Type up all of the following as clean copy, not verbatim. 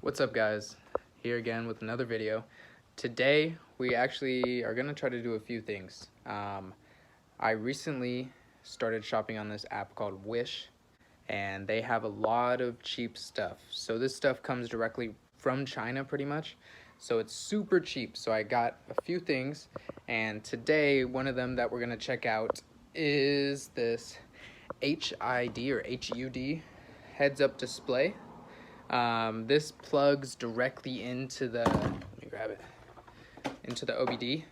What's up, guys? Here again with another video. Today we actually are gonna try to do a few things. I recently started shopping on this app called Wish, and they have a lot of cheap stuff. So this stuff comes directly from China pretty much, so it's super cheap. So I got a few things, and today one of them that we're gonna check out is this HID or HUD heads-up display. This plugs directly into the, let me grab it, into the OBD.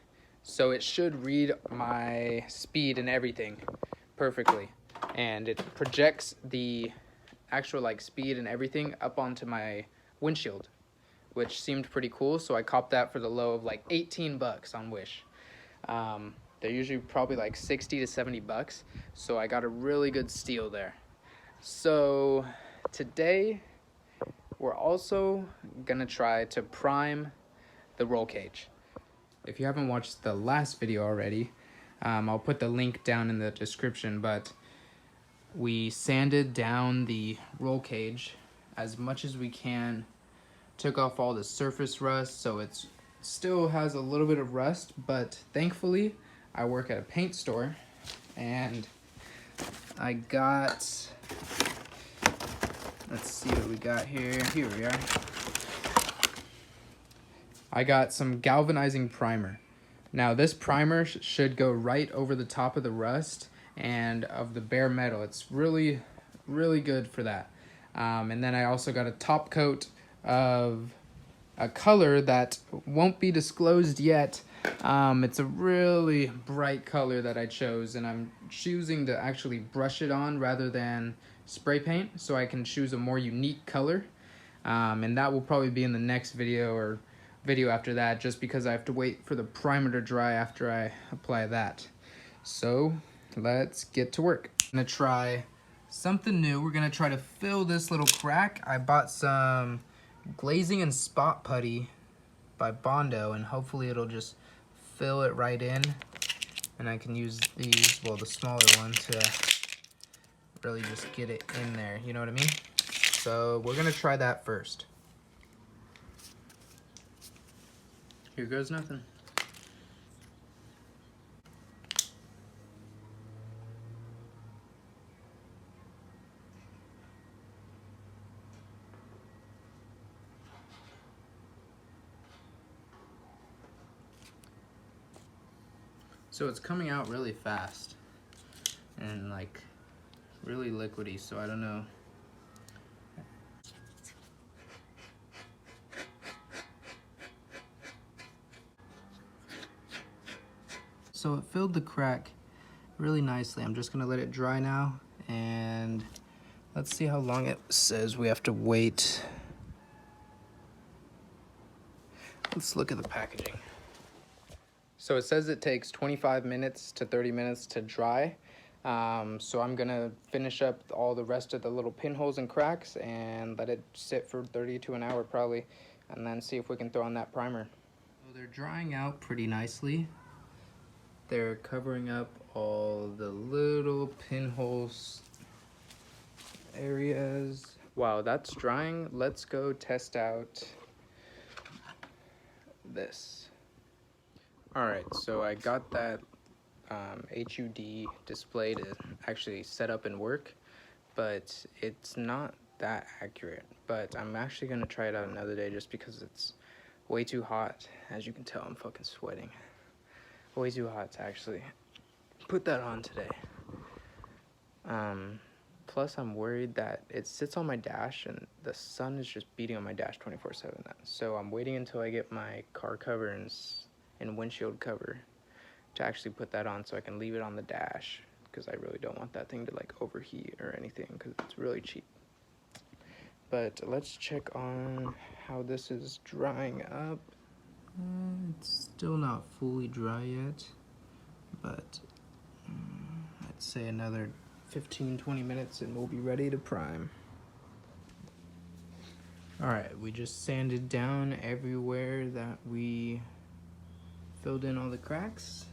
So it should read my speed and everything perfectly. And it projects the actual speed and everything up onto my windshield, which seemed pretty cool. So I copped that for the low of like 18 bucks on Wish. They're usually probably like 60 to 70 bucks. So I got a really good steal there. So today, we're also gonna try to prime the roll cage. If you haven't watched the last video already, I'll put the link down in the description, but we sanded down the roll cage as much as we can, took off all the surface rust, so it still has a little bit of rust, but thankfully I work at a paint store and I got, let's see what we got here. Here we are. I got some galvanizing primer. Now this primer should go right over the top of the rust and of the bare metal. It's really, really good for that. And then I also got a top coat of a color that won't be disclosed yet. It's a really bright color that I chose, and I'm choosing to actually brush it on rather than spray paint, so I can choose a more unique color. And that will probably be in the next video or video after that, just because I have to wait for the primer to dry after I apply that. So let's get to work. I'm gonna try something new. We're gonna try to fill this little crack. I bought some glazing and spot putty by Bondo, and hopefully it'll just fill it right in, and I can use these, well, the smaller one, to really just get it in there, you know what I mean? So we're gonna try that first. Here goes nothing. So it's coming out really fast and like really liquidy, so I don't know. So it filled the crack really nicely. I'm just gonna let it dry now, and let's see how long it says we have to wait. Let's look at the packaging. So it says it takes 25 minutes to 30 minutes to dry. So I'm gonna finish up all the rest of the little pinholes and cracks and let it sit for 30 to an hour probably, and then see if we can throw on that primer. So they're drying out pretty nicely. They're covering up all the little pinholes areas. While that's drying, let's go test out this. Alright, so I got that HUD display to actually set up and work, but it's not that accurate. But I'm actually going to try it out another day just because it's way too hot. As you can tell, I'm fucking sweating. Way too hot to actually put that on today. Plus I'm worried that it sits on my dash and the sun is just beating on my dash 24/7 now. So I'm waiting until I get my car cover and windshield cover to actually put that on so I can leave it on the dash, because I really don't want that thing to like overheat or anything, because it's really cheap. But let's check on how this is drying up. It's still not fully dry yet, but I'd say another 15-20 minutes and we'll be ready to prime. Alright, we just sanded down everywhere that we filled in all the cracks,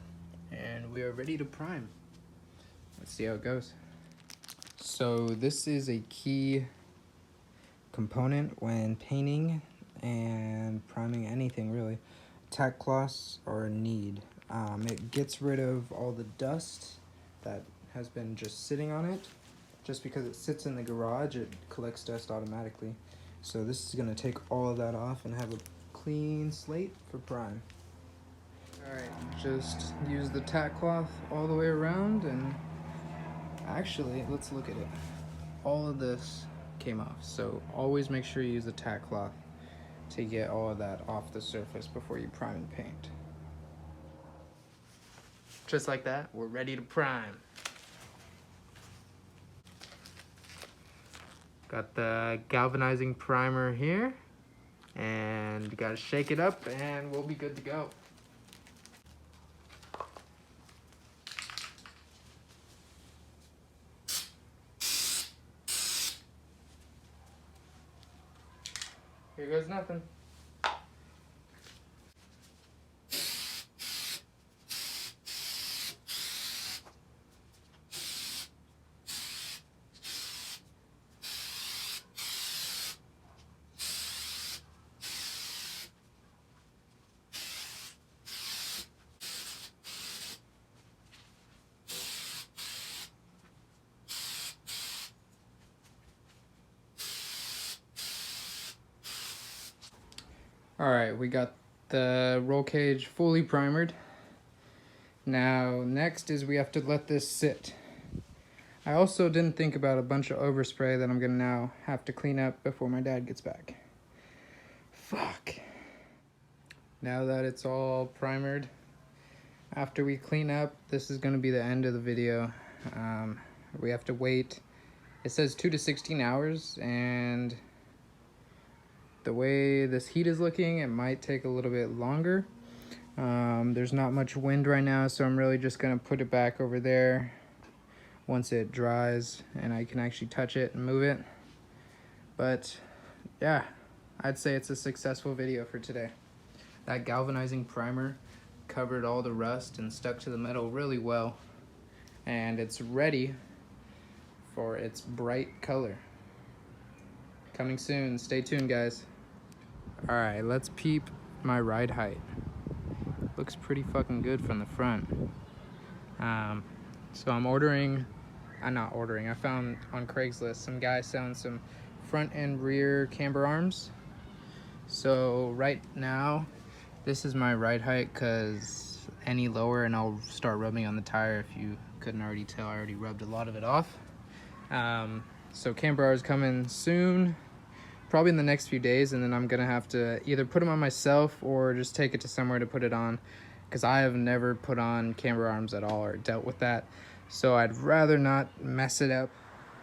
and we are ready to prime. Let's see how it goes. So this is a key component when painting and priming anything really. Tack cloths are a need. It gets rid of all the dust that has been just sitting on it. Just because it sits in the garage, it collects dust automatically. So this is going to take all of that off and have a clean slate for prime. Alright, just use the tack cloth all the way around, and actually, let's look at it. All of this came off, so always make sure you use the tack cloth to get all of that off the surface before you prime and paint. Just like that, we're ready to prime. Got the galvanizing primer here, and you gotta shake it up and we'll be good to go. Here goes nothing. Alright, we got the roll cage fully primered. Now, next is we have to let this sit. I also didn't think about a bunch of overspray that I'm gonna now have to clean up before my dad gets back. Fuck. Now that it's all primered, after we clean up, this is gonna be the end of the video. We have to wait. It says 2 to 16 hours, and the way this heat is looking, it might take a little bit longer. There's not much wind right now, so I'm really just gonna put it back over there once it dries and I can actually touch it and move it. But yeah, I'd say it's a successful video for today. That galvanizing primer covered all the rust and stuck to the metal really well, and it's ready for its bright color. Coming soon, stay tuned guys. Alright, let's peep my ride height. Looks pretty fucking good from the front. So I'm I found on Craigslist some guy selling some front and rear camber arms. So right now, this is my ride height, because any lower and I'll start rubbing on the tire. If you couldn't already tell, I already rubbed a lot of it off. So camber arms coming soon, probably in the next few days, and then I'm gonna have to either put them on myself or just take it to somewhere to put it on, because I have never put on camber arms at all or dealt with that, so I'd rather not mess it up.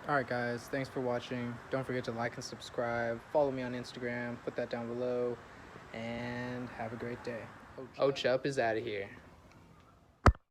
Alright guys, thanks for watching. Don't forget to like and subscribe, follow me on Instagram, put that down below, and have a great day. Oach Up is out of here.